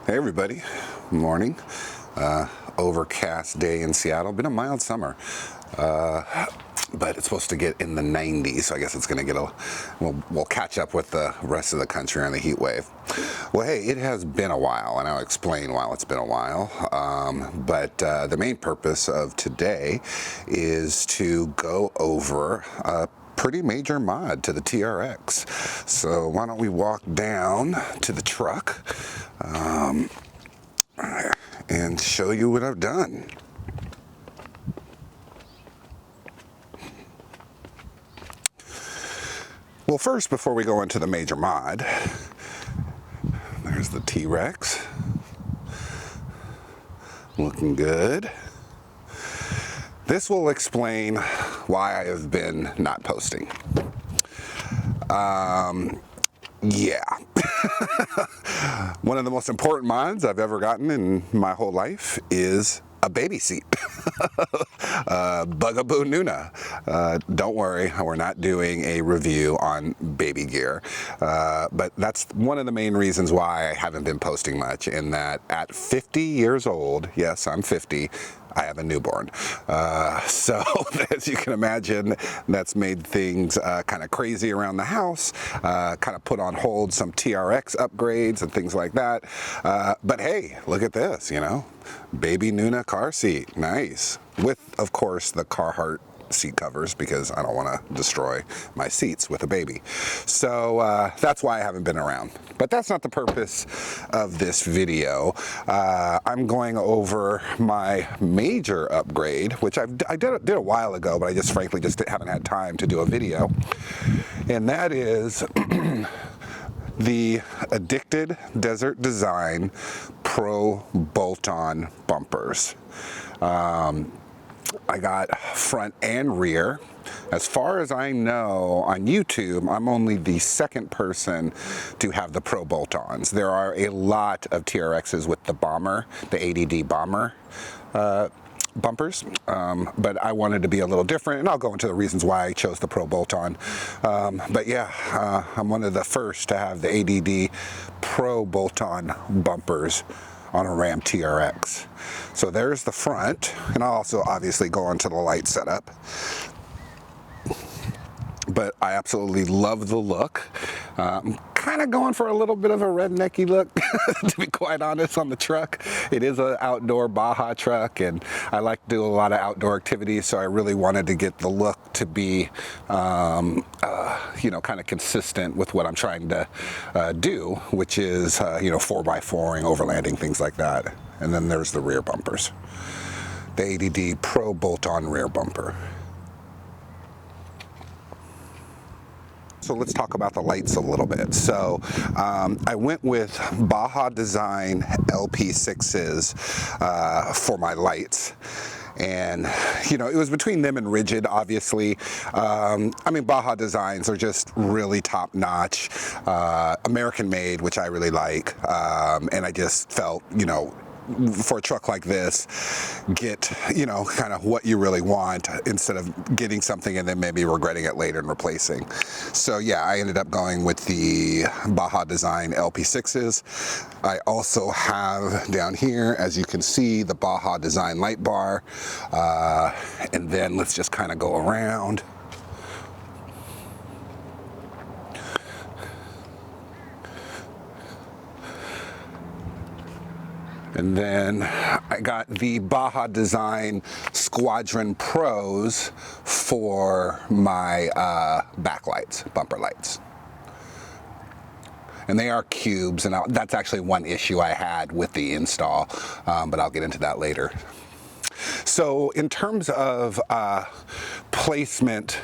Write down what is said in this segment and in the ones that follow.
Hey everybody, morning. Overcast day in Seattle. Been a mild summer, but it's supposed to get in the 90s, so I guess it's going to get we'll catch up with the rest of the country on the heat wave. Well, hey, it has been a while, and I'll explain why it's been a while, but the main purpose of today is to go over a pretty major mod to the TRX. So why don't we walk down to the truck and show you what I've done. Well, first, before we go into the major mod, there's the T-Rex. Looking good. This will explain why I have been not posting. Yeah. One of the most important mods I've ever gotten in my whole life is a baby seat. Bugaboo Nuna. Don't worry, we're not doing a review on baby gear, but that's one of the main reasons why I haven't been posting much, in that at 50 years old, yes, I'm 50, I have a newborn. So as you can imagine, that's made things kind of crazy around the house, kind of put on hold some TRX upgrades and things like that. But hey, look at this, you know, baby Nuna car seat, nice. With, of course, the Carhartt seat covers, because I don't want to destroy my seats with a baby. So that's why I haven't been around. But that's not the purpose of this video. I'm going over my major upgrade, which I did a while ago, but I just frankly haven't had time to do a video. And that is the Addicted Desert Design Pro bolt-on bumpers. I got front and rear. As far as I know, on YouTube, I'm only the second person to have the Pro bolt-ons. There are a lot of TRXs with the bomber, the ADD bomber bumpers, but I wanted to be a little different, and I'll go into the reasons why I chose the Pro bolt-on. But yeah, I'm one of the first to have the ADD Pro bolt-on bumpers on a Ram TRX. So there's the front, and I'll also obviously go onto the light setup. But I absolutely love the look. I'm kind of going for a little bit of a rednecky look, to be quite honest, on the truck. It is an outdoor Baja truck, and I like to do a lot of outdoor activities, so I really wanted to get the look to be, you know, kind of consistent with what I'm trying to do, which is, you know, 4x4ing, overlanding, things like that. And then there's the rear bumpers. The ADD Pro bolt-on rear bumper. So let's talk about the lights a little bit. So I went with Baja Design LP6s for my lights. And, you know, it was between them and Rigid, obviously. I mean, Baja Designs are just really top-notch, American-made, which I really like. And I just felt, you know, for a truck like this, get, you know, kind of what you really want, instead of getting something and then maybe regretting it later and replacing. So yeah, I ended up going with the Baja Design LP6s. I also have down here, as you can see, the Baja Design Light Bar. And then let's just kind of go around. And then I got the Baja Design Squadron Pros for my backlights, bumper lights. And they are cubes, and that's actually one issue I had with the install, but I'll get into that later. So in terms of placement,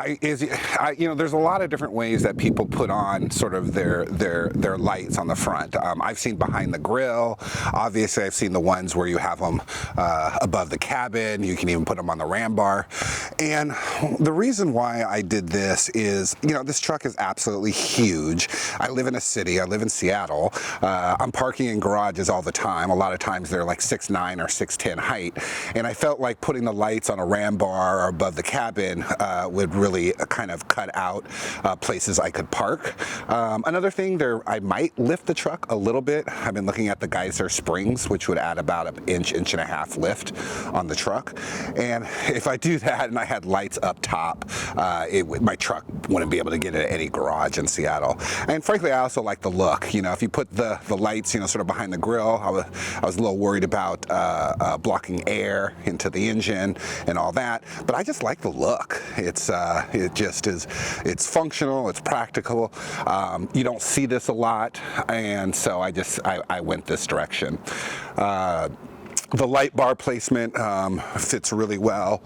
you know, there's a lot of different ways that people put on sort of their lights on the front. I've seen behind the grill. Obviously, I've seen the ones where you have them above the cabin. You can even put them on the ram bar. And the reason why I did this is, you know, this truck is absolutely huge. I live in a city. I live in Seattle. I'm parking in garages all the time. A lot of times they're like 6'9" or 6'10" height. And I felt like putting the lights on a ram bar or above the cabin would really really kind of cut out places I could park. Another thing, I might lift the truck a little bit. I've been looking at the Geyser springs, which would add about an inch and a half lift on the truck. And if I do that and I had lights up top, my truck wouldn't be able to get into any garage in Seattle. And frankly, I also like the look. You know, if you put the lights, you know, sort of behind the grill, I was a little worried about blocking air into the engine and all that. But I just like the look. It just is. It's functional. It's practical. You don't see this a lot, and so I went this direction. The light bar placement fits really well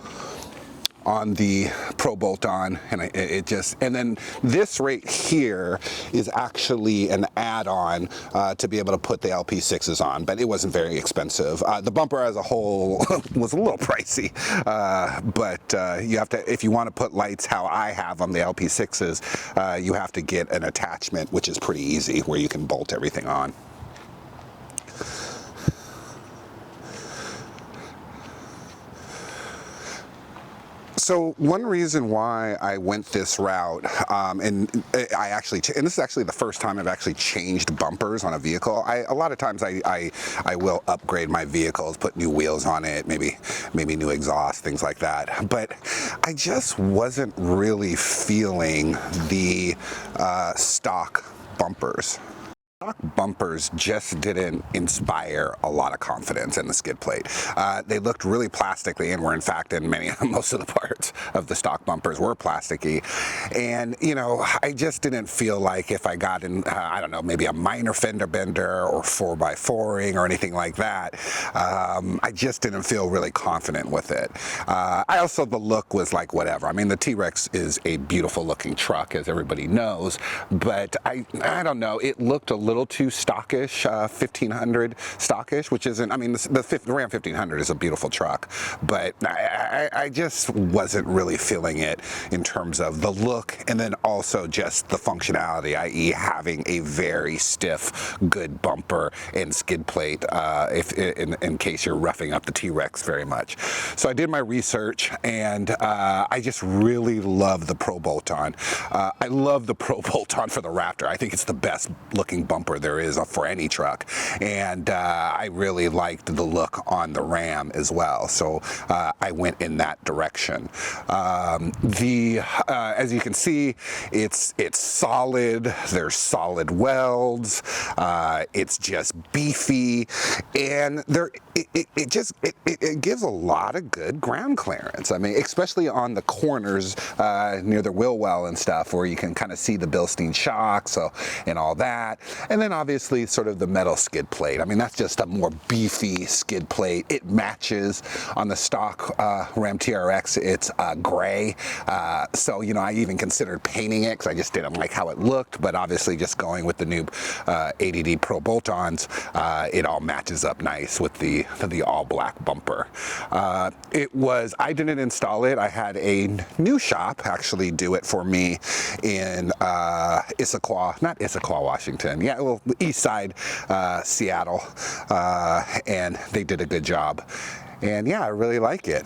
on the Pro bolt-on, and and then this right here is actually an add-on to be able to put the LP6s on, but it wasn't very expensive. The bumper as a whole was a little pricey, but you have to, if you want to put lights how I have on the LP6s, you have to get an attachment, which is pretty easy, where you can bolt everything on. So one reason why I went this route, and this is actually the first time I've actually changed bumpers on a vehicle. A lot of times I will upgrade my vehicles, put new wheels on it, maybe new exhaust, things like that. But I just wasn't really feeling the stock bumpers. Stock bumpers just didn't inspire a lot of confidence in the skid plate. They looked really plasticky, and were in fact in most of the parts of the stock bumpers were plasticky. And you know, I just didn't feel like if I got in, I don't know, maybe a minor fender bender or 4x4ing or anything like that, I just didn't feel really confident with it. The look was like whatever. I mean, the TRX is a beautiful looking truck, as everybody knows, but I don't know, it looked a little too stockish, 1500 stockish, which isn't, I mean, the Ram 1500 is a beautiful truck, but I just wasn't really feeling it in terms of the look, and then also just the functionality, i.e. having a very stiff, good bumper and skid plate in case you're roughing up the T-Rex very much. So I did my research, and I just really love the Pro bolt-on. I love the Pro bolt-on for the Raptor. I think it's the best looking bumper there is for any truck, and I really liked the look on the Ram as well, so I went in that direction. As you can see, it's solid. There's solid welds. It's just beefy, and it gives a lot of good ground clearance. I mean, especially on the corners near the wheel well and stuff, where you can kind of see the Bilstein shocks and all that. And then obviously sort of the metal skid plate. I mean, that's just a more beefy skid plate. It matches on the stock Ram TRX. It's gray. So, you know, I even considered painting it because I just didn't like how it looked, but obviously just going with the new ADD Pro bolt-ons, it all matches up nice with the all black bumper. I didn't install it. I had a new shop actually do it for me in Issaquah, Washington. Yeah, well, east side, Seattle, and they did a good job. And yeah, I really like it.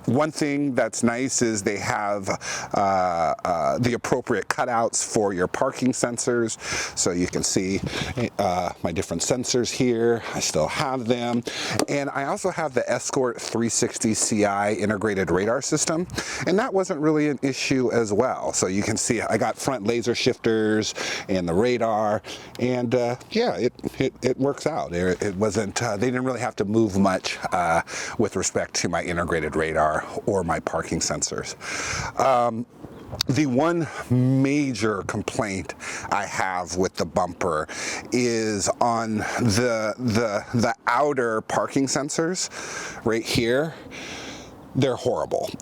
One thing that's nice is they have the appropriate cutouts for your parking sensors. So you can see my different sensors here. I still have them. And I also have the Escort 360 CI integrated radar system. And that wasn't really an issue as well. So you can see I got front laser shifters and the radar. And yeah, it works out. It wasn't, they didn't really have to move much with respect to my integrated radar or my parking sensors. The one major complaint I have with the bumper is on the outer parking sensors right here. They're horrible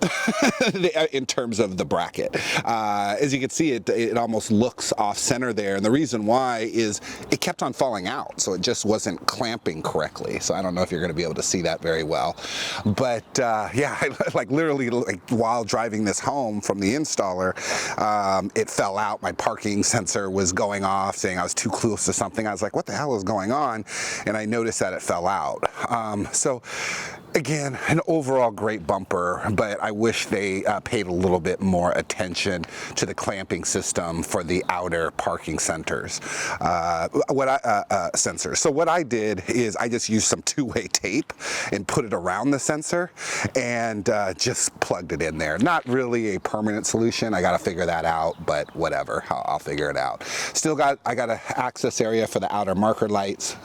in terms of the bracket. As you can see, it almost looks off center there, and the reason why is it kept on falling out, so it just wasn't clamping correctly. So I don't know if you're going to be able to see that very well, but yeah, literally while driving this home from the installer, it fell out. My parking sensor was going off, saying I was too close to something. I was like, what the hell is going on? And I noticed that it fell out. So again, an overall great bumper. bumper, but I wish they paid a little bit more attention to the clamping system for the outer parking centers. Sensors. So what I did is I just used some two-way tape and put it around the sensor and just plugged it in there. Not really a permanent solution. I got to figure that out, but whatever. I'll figure it out. I got an access area for the outer marker lights,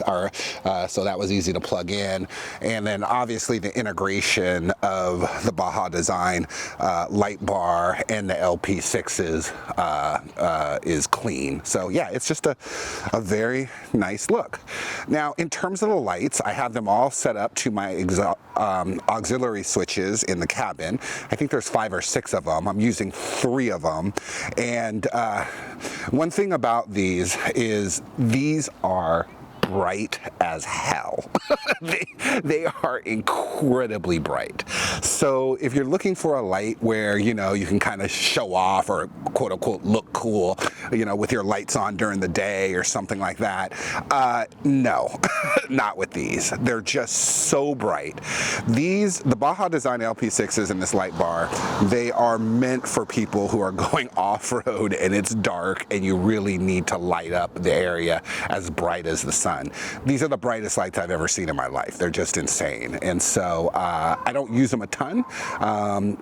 so that was easy to plug in. And then obviously the integration of the Baja Design Light Bar and the LP6s is clean. So yeah, it's just a very nice look. Now, in terms of the lights, I have them all set up to my auxiliary switches in the cabin. I think there's 5 or 6 of them. I'm using 3 of them. And one thing about these is these are bright as hell. they are incredibly bright. So if you're looking for a light where, you know, you can kind of show off or quote unquote look cool, you know, with your lights on during the day or something like that, no, not with these. They're just so bright. The Baja Design LP6s in this light bar, they are meant for people who are going off-road and it's dark and you really need to light up the area as bright as the sun. These are the brightest lights I've ever seen in my life. They're just insane. And so I don't use them a ton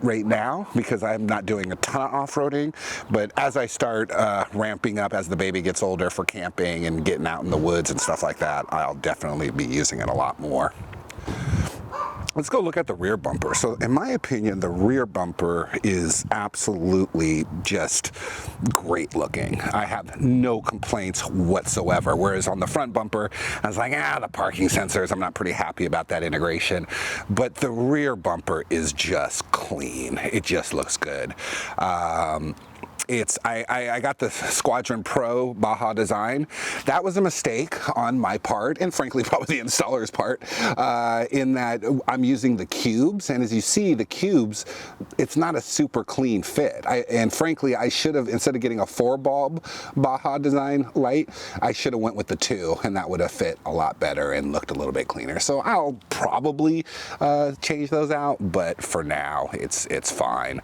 right now because I'm not doing a ton of off-roading. But as I start ramping up as the baby gets older for camping and getting out in the woods and stuff like that, I'll definitely be using it a lot more. Let's go look at the rear bumper. So in my opinion, the rear bumper is absolutely just great looking. I have no complaints whatsoever. Whereas on the front bumper, I was like, the parking sensors, I'm not pretty happy about that integration. But the rear bumper is just clean. It just looks good. I got the Squadron Pro Baja Design. That was a mistake on my part, and frankly probably the installer's part, in that I'm using the cubes, and as you see, the cubes, it's not a super clean fit. And frankly, I should have, instead of getting a 4-bulb Baja Design light, I should have went with the 2, and that would have fit a lot better and looked a little bit cleaner. So I'll probably change those out, but for now, it's fine.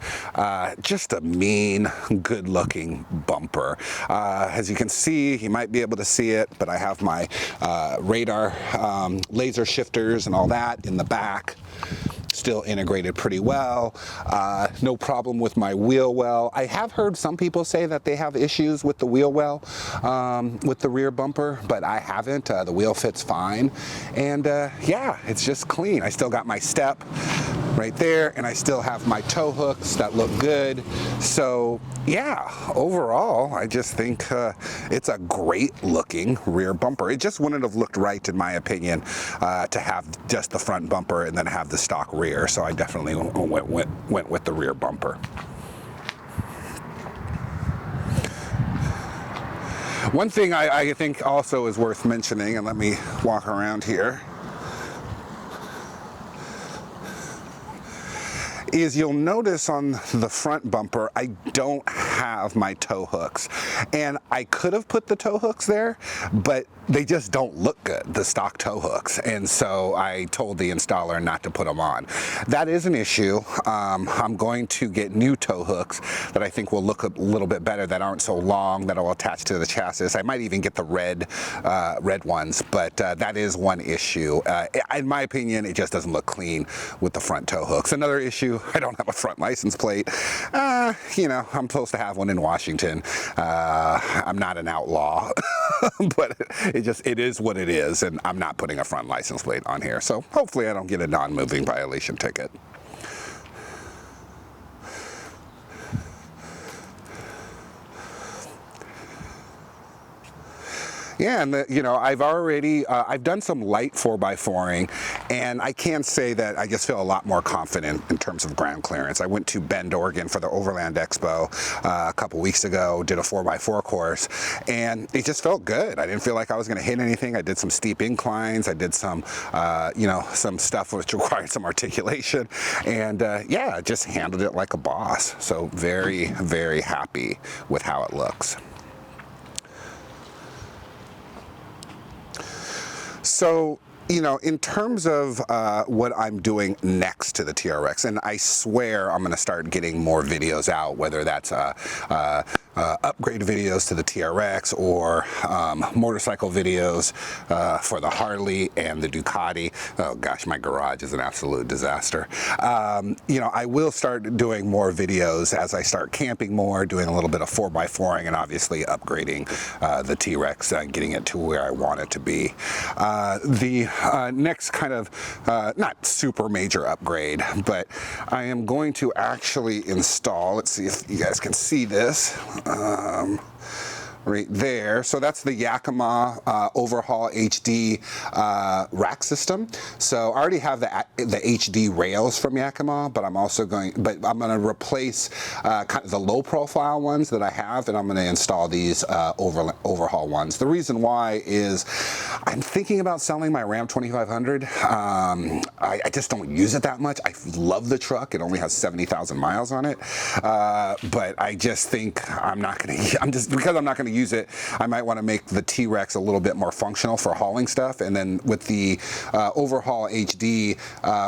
Just a mean, good-looking bumper. As you can see, you might be able to see it, but I have my radar laser shifters and all that in the back. Still integrated pretty well. No problem with my wheel well. I have heard some people say that they have issues with the wheel well with the rear bumper, but I haven't. The wheel fits fine. And yeah, it's just clean. I still got my step right there, and I still have my tow hooks that look good. So yeah, overall, I just think it's a great looking rear bumper. It just wouldn't have looked right, in my opinion, to have just the front bumper and then have the stock rear. So I definitely went with the rear bumper. One thing I think also is worth mentioning, and let me walk around here, is you'll notice on the front bumper, I don't have my tow hooks. And I could have put the tow hooks there, but they just don't look good, the stock tow hooks. And so I told the installer not to put them on. That is an issue. I'm going to get new tow hooks that I think will look a little bit better, that aren't so long, that will attach to the chassis. I might even get the red ones, but that is one issue. In my opinion, it just doesn't look clean with the front tow hooks. Another issue, I don't have a front license plate. You know, I'm supposed to have one in Washington. I'm not an outlaw, but it is what it is, and I'm not putting a front license plate on here. So hopefully I don't get a non-moving violation ticket. Yeah, and you know, I've already, I've done some light 4x4ing, and I can say that I just feel a lot more confident in terms of ground clearance. I went to Bend, Oregon for the Overland Expo a couple weeks ago, did a 4x4 course, and it just felt good. I didn't feel like I was going to hit anything. I did some steep inclines. I did some, you know, some stuff which required some articulation, and yeah, just handled it like a boss. So very, very happy with how it looks. So you know, in terms of what I'm doing next to the TRX, and I swear I'm going to start getting more videos out, whether that's upgrade videos to the TRX or motorcycle videos for the Harley and the Ducati. Oh gosh, my garage is an absolute disaster. You know, I will start doing more videos as I start camping more, doing a little bit of 4x4ing, and obviously upgrading the T-Rex and getting it to where I want it to be. The next kind of, not super major upgrade, but I am going to actually install, let's see if you guys can see this, right there. So that's the Yakima Overhaul HD rack system. So I already have the HD rails from Yakima, but I'm going to replace kind of the low profile ones that I have, and I'm going to install these overhaul ones. The reason why is I'm thinking about selling my Ram 2500. I just don't use it that much. I love the truck. It only has 70,000 miles on it, but I just think I'm not going to use it. I might want to make the T-Rex a little bit more functional for hauling stuff, and then with the Overhaul HD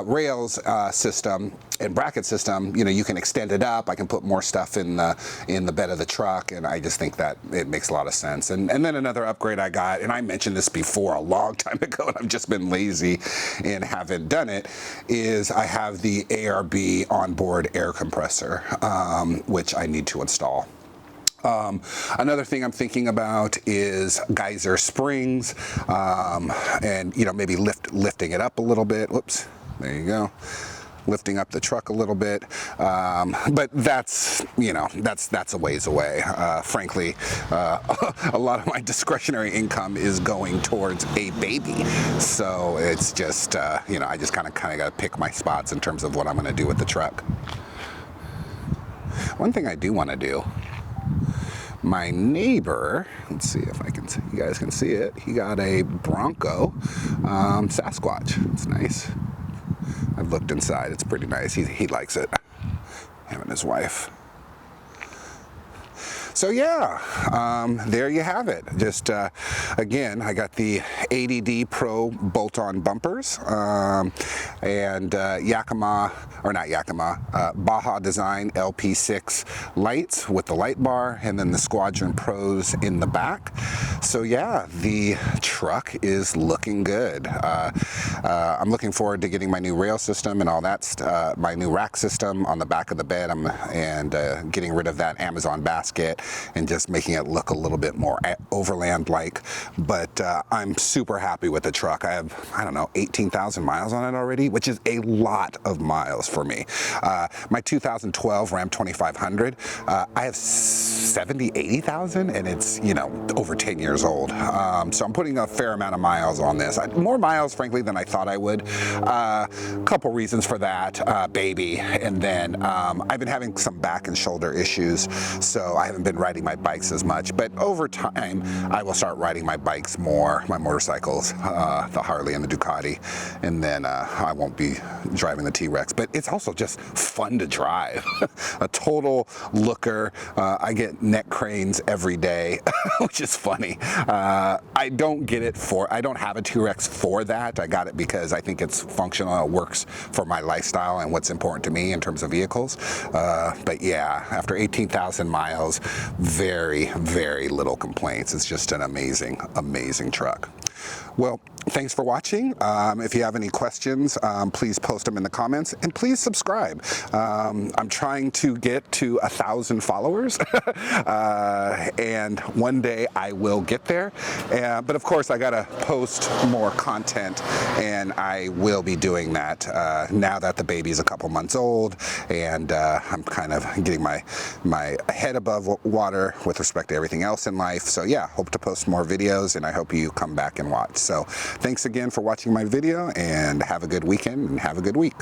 rails system and bracket system, you know, you can extend it up. I can put more stuff in the bed of the truck, and I just think that it makes a lot of sense. And then another upgrade I got, and I mentioned this before a long time ago, and I've just been lazy and haven't done it, is I have the ARB onboard air compressor, which I need to install. Another thing I'm thinking about is geyser springs, and, you know, maybe lifting it up a little bit. Whoops, there you go. Lifting up the truck a little bit, but that's, you know, that's a ways away. Frankly, a lot of my discretionary income is going towards a baby, so it's just, you know, I just kind of got to pick my spots in terms of what I'm going to do with the truck. One thing I do want to do. My neighbor, let's see if you guys can see it. He got a Bronco Sasquatch. It's nice. I've looked inside. It's pretty nice. He likes it. Him and his wife. So yeah, there you have it. Just again, I got the ADD Pro bolt-on bumpers and Yakima, or not Yakima, Baja Design LP6 lights with the light bar, and then the Squadron Pros in the back. So yeah, the truck is looking good. I'm looking forward to getting my new rail system and all that, my new rack system on the back of the bed, and getting rid of that Amazon basket and just making it look a little bit more overland-like. But I'm super happy with the truck. I have, I don't know, 18,000 miles on it already, which is a lot of miles for me. My 2012 Ram 2500, I have 80,000, and it's, you know, over 10 years old. So I'm putting a fair amount of miles on this. More miles, frankly, than I thought I would. Couple reasons for that, baby, and then I've been having some back and shoulder issues, so I haven't been riding my bikes as much. But over time, I will start riding my bikes more, my motorcycles, the Harley and the Ducati, and then I won't be driving the T-Rex. But it's also just fun to drive. A total looker. I get neck cranes every day, which is funny. I don't have a T-Rex for that. I got it because I think it's functional. It works for my lifestyle and what's important to me in terms of vehicles. But yeah, after 18,000 miles, very, very little complaints. It's just an amazing, amazing truck. Well, thanks for watching. If you have any questions, please post them in the comments, and please subscribe. I'm trying to get to 1,000 followers, and one day I will get there. But of course, I gotta post more content, and I will be doing that now that the baby's a couple months old, and I'm kind of getting my head above water with respect to everything else in life. So yeah, hope to post more videos, and I hope you come back and watch. So thanks again for watching my video, and have a good weekend and have a good week.